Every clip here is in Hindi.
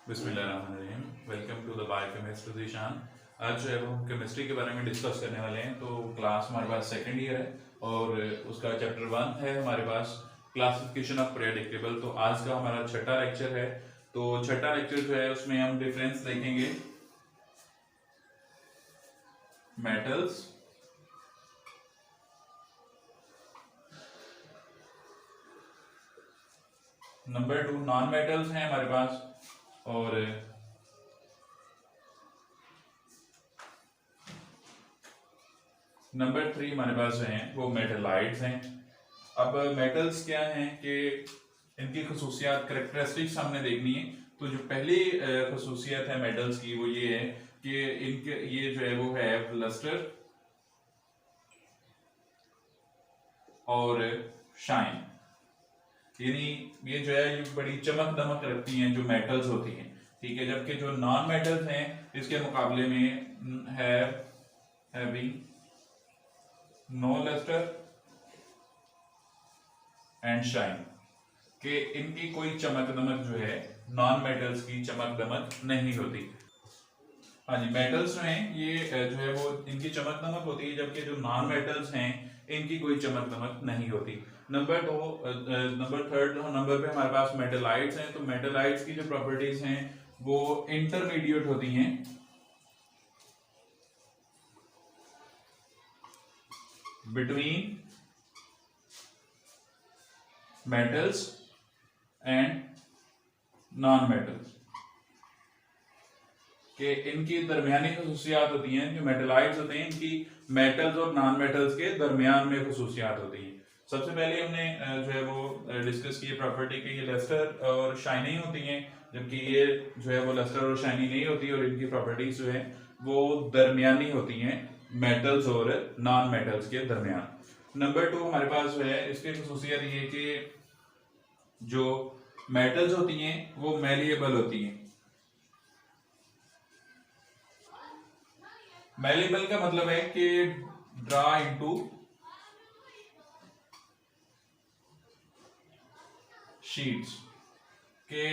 बिस्मिल्लाहिर्रहमानिर्रहीम। Welcome to the biochemistry दिशान। आज जो है वो हम केमिस्ट्री के बारे में डिस्कस करने वाले हैं। तो क्लास हमारे पास सेकेंड ईयर है और उसका चैप्टर 1 है हमारे पास, क्लासिफिकेशन ऑफ पीरियोडिक टेबल। तो आज का हमारा छठा लेक्चर है। तो छठा लेक्चर जो है उसमें हम डिफरेंस देखेंगे मेटल्स, नंबर 2 नॉन मेटल्स हैं हमारे पास, और नंबर 3 हमारे पास जो हैं वो मेटलाइट्स हैं। अब मेटल्स क्या हैं कि इनकी खसूसियात, करेक्टरिस्टिक्स हमने देखनी है। तो जो पहली खसूसियत है मेटल्स की वो ये है कि इनके ये जो है वो है लस्टर और शाइन, यानी ये जो है ये बड़ी चमक दमक रखती हैं जो मेटल्स होती हैं, ठीक है। जबकि जो नॉन मेटल्स हैं इसके मुकाबले में having no lustre and shine, कि इनकी कोई चमक दमक जो है नॉन मेटल्स की चमक दमक नहीं होती। हाँ जी, मेटल्स में ये जो है वो इनकी चमक दमक होती है, जबकि जो नॉन मेटल्स हैं इनकी कोई चमक दमक नहीं होती। नंबर थर्ड नंबर पे हमारे पास मेटलाइट्स हैं। तो मेटलाइट्स की जो प्रॉपर्टीज हैं वो इंटरमीडिएट होती हैं between metals and non metals, कि इनकी दरमियानी खसूसियात होती हैं। जो मेटलाइट्स होते हैं इनकी मेटल्स और नॉन मेटल्स के दरमियान में खसूसियात होती हैं। सबसे पहले हमने जो है वो डिस्कस की प्रॉपर्टी कि ये लस्टर और शाइनिंग होती हैं, जबकि ये जो है वो लस्टर और शाइनिंग नहीं होती, और इनकी प्रॉपर्टीज जो है वो दरमियानी होती हैं मेटल्स और नॉन मेटल्स के दरमियान। नंबर 2 हमारे पास जो है इसकी खसूसियत ये कि जो मेटल्स होती हैं वो मैलिएबल होती हैं। मैलिएबल का मतलब है कि ड्रा इनटू शीट्स, के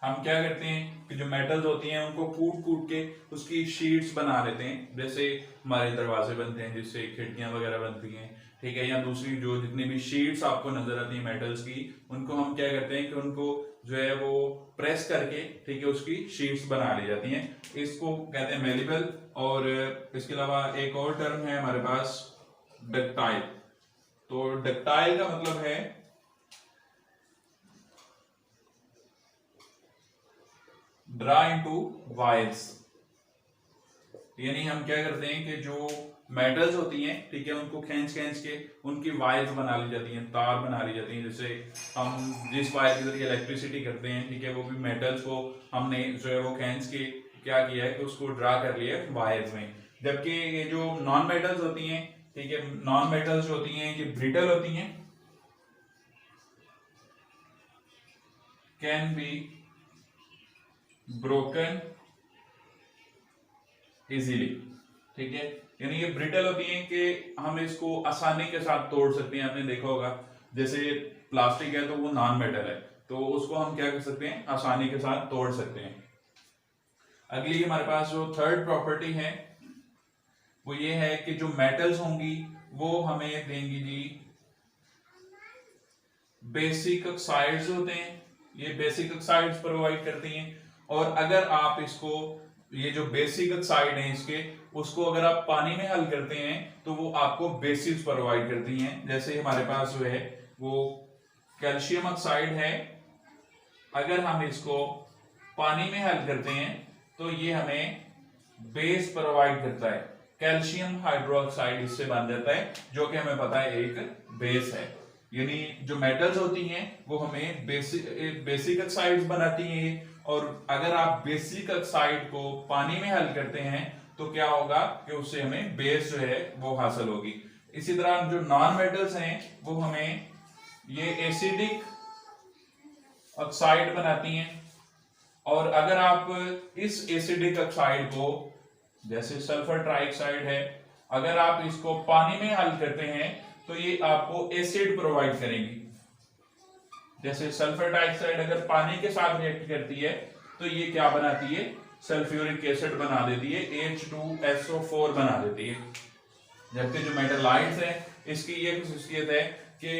हम क्या करते हैं कि जो मेटल्स होती हैं उनको कूट कूट के उसकी शीट्स बना लेते हैं। जैसे हमारे दरवाजे बनते हैं, जिससे खिड़कियां वगैरह बनती हैं, ठीक है, या दूसरी जो जितनी भी शीट्स आपको नजर आती हैं मेटल्स की, उनको हम क्या करते हैं कि उनको जो है वो प्रेस करके, ठीक है, उसकी शीट्स बना ली जाती हैं। इसको कहते हैं मेलिबल। और इसके अलावा एक और टर्म है हमारे पास डक्टाइल। तो डक्टाइल का मतलब है ड्रा इनटू वायर्स, यानी हम क्या करते हैं कि जो मेटल्स होती हैं, ठीक है, उनको खींच खींच के उनकी वायर्स बना ली जाती हैं, तार बना ली जाती हैं। जैसे हम जिस वायर के जरिए इलेक्ट्रिसिटी करते हैं, ठीक है, वो भी मेटल्स को हमने जो है वो खींच के क्या किया है कि उसको ड्रा कर लिया है वायर्स में। जबकि ये जो नॉन मेटल्स होती हैं, ठीक है, नॉन मेटल्स होती हैं ये ब्रिटल होती हैं, कैन बी ब्रोकन इजीली, ठीक है, यानी ये ब्रिटल होती हैं कि हम इसको आसानी के साथ तोड़ सकते हैं। आपने देखा होगा जैसे प्लास्टिक है तो वो नॉन मेटल है, तो उसको हम क्या कर सकते हैं, आसानी के साथ तोड़ सकते हैं। अगली हमारे पास जो थर्ड प्रॉपर्टी है वो ये है कि जो मेटल्स होंगी वो हमें देंगी जी बेसिक ऑक्साइड्स होते हैं, ये बेसिक ऑक्साइड्स प्रोवाइड करती हैं। और अगर आप इसको, ये जो बेसिक ऑक्साइड है इसके, उसको अगर आप पानी में हल करते हैं तो वो आपको बेसिस प्रोवाइड करती हैं। जैसे हमारे पास जो है वो कैल्शियम ऑक्साइड है, अगर हम इसको पानी में हल करते हैं तो ये हमें बेस प्रोवाइड करता है। कैल्शियम हाइड्रोक्साइड इससे बन जाता है, जो कि हमें पता है एक बेस है। यानी जो मेटल्स होती हैं वो हमें बेसिक ऑक्साइड्स बनाती हैं, और अगर आप बेसिक ऑक्साइड को पानी में हल करते हैं तो क्या होगा कि उससे हमें बेस जो है वो हासिल होगी। इसी तरह जो नॉन मेटल्स हैं वो हमें ये एसिडिक ऑक्साइड बनाती हैं, और अगर आप इस एसिडिक ऑक्साइड को, जैसे सल्फर ट्राइऑक्साइड है, अगर आप इसको पानी में हल करते हैं तो ये आपको एसिड प्रोवाइड करेंगी। जैसे सल्फर डाइऑक्साइड अगर पानी के साथ रिएक्ट करती है तो ये क्या बनाती है, सल्फ्यूरिक एसिड बना देती है, H2SO4 बना देती है। जबकि जो मेटलाइट्स है इसकी ये खासियत है कि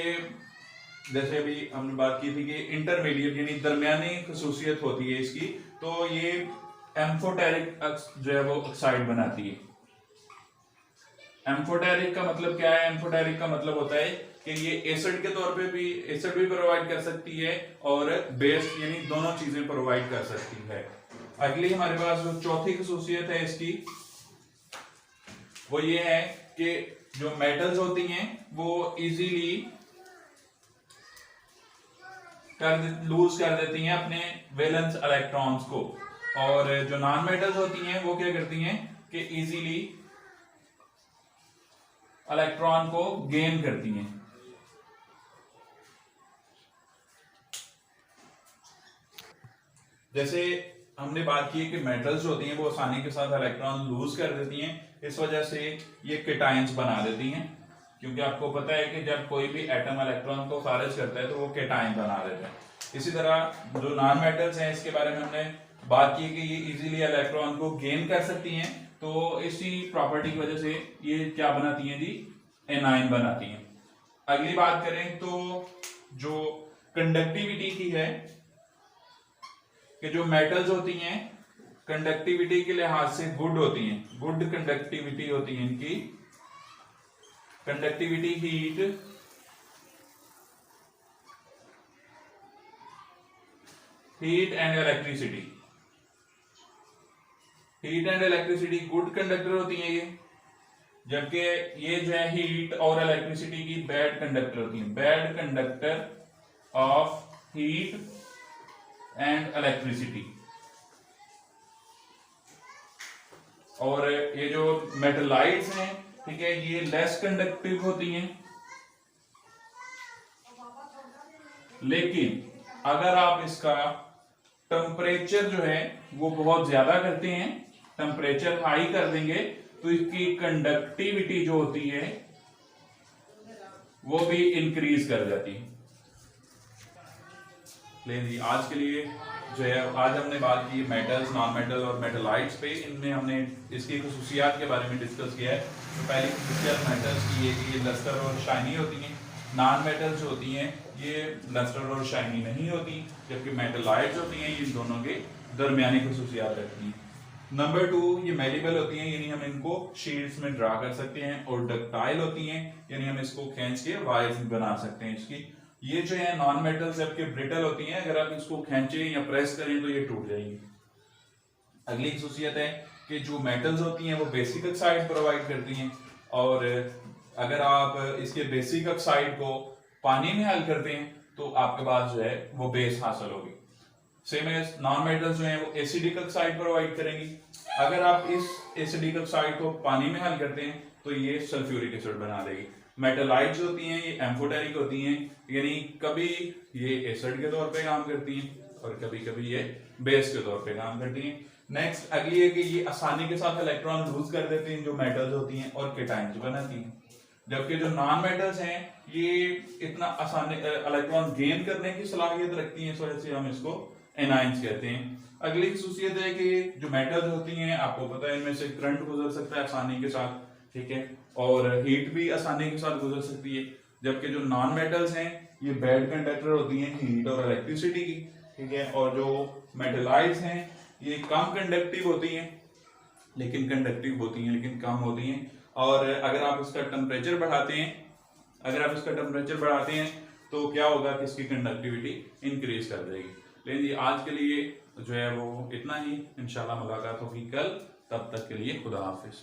जैसे अभी हमने बात की थी कि इंटरमीडिएट यानी दरमियानी खासियत होती है इसकी, तो ये एम्फोटेरिक जो है वो ऑक्साइड बनाती है। एम्फोटेरिक का मतलब क्या है? एम्फोटेरिक का मतलब होता है कि ये एसिड के तौर पे भी एसिड भी प्रोवाइड कर सकती है और बेस यानी दोनों चीजें प्रोवाइड कर सकती है। अगली हमारे पास जो चौथी खासियत है इसकी वो ये है कि जो मेटल्स होती हैं वो इजीली लूज कर देती हैं अपने वैलेंस इलेक्ट्रॉन्स को, और जो नॉन मेटल्स होती हैं वो क्या करती हैं कि इजीली इलेक्ट्रॉन को गेन करती हैं। जैसे हमने बात की कि मेटल्स होती हैं वो आसानी के साथ इलेक्ट्रॉन लूज कर देती हैं, इस वजह से ये केटायंस बना देती हैं, क्योंकि आपको पता है कि जब कोई भी एटम इलेक्ट्रॉन को खारिज करता है तो वो केटायन बना देता है। इसी तरह जो नॉन मेटल्स हैं इसके बारे में हमने बात की कि ये इजीली इलेक्ट्रॉन को गेन कर सकती हैं, तो इसी प्रॉपर्टी की वजह से ये क्या बनाती हैं जी, एनायन बनाती हैं। अगली बात करें तो जो कंडक्टिविटी की है कि जो मेटल्स होती हैं कंडक्टिविटी के लिहाज से गुड होती हैं, गुड कंडक्टिविटी होती है इनकी। Conductivity heat and electricity, heat and electricity good conductor होती है ये, जबकि ये जो है हीट और इलेक्ट्रिसिटी की बैड कंडक्टर होती है, bad conductor of heat and electricity. और ये जो मेटलाइट्स हैं, ठीक है, ये लेस कंडक्टिव होती हैं, लेकिन अगर आप इसका टेम्परेचर जो है वो बहुत ज्यादा करते हैं, टेम्परेचर हाई कर देंगे, तो इसकी कंडक्टिविटी जो होती है वो भी इंक्रीज कर जाती है। लेकिन जी आज के लिए जो है, आज हमने बात की मेटल्स, नॉन मेटल और मेटलाइट्स पे, इनमें हमने इसकी खुसूसियात के बारे में डिस्कस किया है। तो पहली खुसूसियत मेटल्स की ये कि ये लस्टर और शाइनी होती हैं, नॉन मेटल्स जो होती हैं ये लस्टर और शाइनी नहीं होती, जबकि मेटलाइट्स होती हैं ये दोनों के दरमियानी खुसूसियात रखती हैं। नंबर 2, ये मेलिबल होती हैं, यानी हम इनको शीट्स में ड्रा कर सकते हैं, और डक्टाइल होती हैं, यानी हम इसको खींच के वायर्स बना सकते हैं इसकी। ये जो है नॉन मेटल जबकि ब्रिटल होती हैं, अगर आप इसको खींचे या प्रेस करें तो ये टूट जाएंगी। अगली खासियत है कि जो मेटल्स होती हैं वो बेसिक ऑक्साइड प्रोवाइड करती हैं, और अगर आप इसके बेसिक ऑक्साइड को पानी में हल करते हैं तो आपके पास जो है वो बेस हासिल होगी। सेम एज नॉन मेटल्स जो है वो एसिडिक ऑक्साइड प्रोवाइड करेंगी, अगर आप इस एसिडिक ऑक्साइड को पानी में हल करते हैं तो ये सल्फ्यूरिक एसिड बना देगी। मेटलाइट्स होती हैं ये एम्फोटेरिक होती हैं, यानी कभी ये एसिड के तौर पे काम करती हैं और कभी कभी ये बेस के तौर पे काम करती हैं। नेक्स्ट अगली है कि ये आसानी के साथ इलेक्ट्रॉन लूज कर देती हैं जो मेटल्स होती हैं, और केटायंस बनाती हैं, जबकि जो नॉन मेटल्स हैं ये इतना आसानी इलेक्ट्रॉन गेन करने की सलाहियत रखती हैं, इस वजह से हम इसको एनायंस कहते हैं। अगली खासियत है कि जो मेटल्स होती हैं आपको पता है इनमें से करंट गुजर सकता है आसानी के साथ, ठीक है, और हीट भी आसानी के साथ गुजर सकती है, जबकि जो नॉन मेटल्स हैं ये बैड कंडक्टर होती हैं हीट और इलेक्ट्रिसिटी की, ठीक है, और जो मेटलाइट्स हैं ये कम कंडक्टिव होती हैं लेकिन कंडक्टिव होती हैं लेकिन कम होती हैं, और अगर आप इसका टेम्परेचर बढ़ाते हैं तो क्या होगा कि इसकी कंडक्टिविटी इंक्रीज कर जाएगी। लेकिन ये आज के लिए जो है वो इतना ही, इंशाल्लाह मुलाकात होगी कल, तब तक के लिए खुदा हाफिज।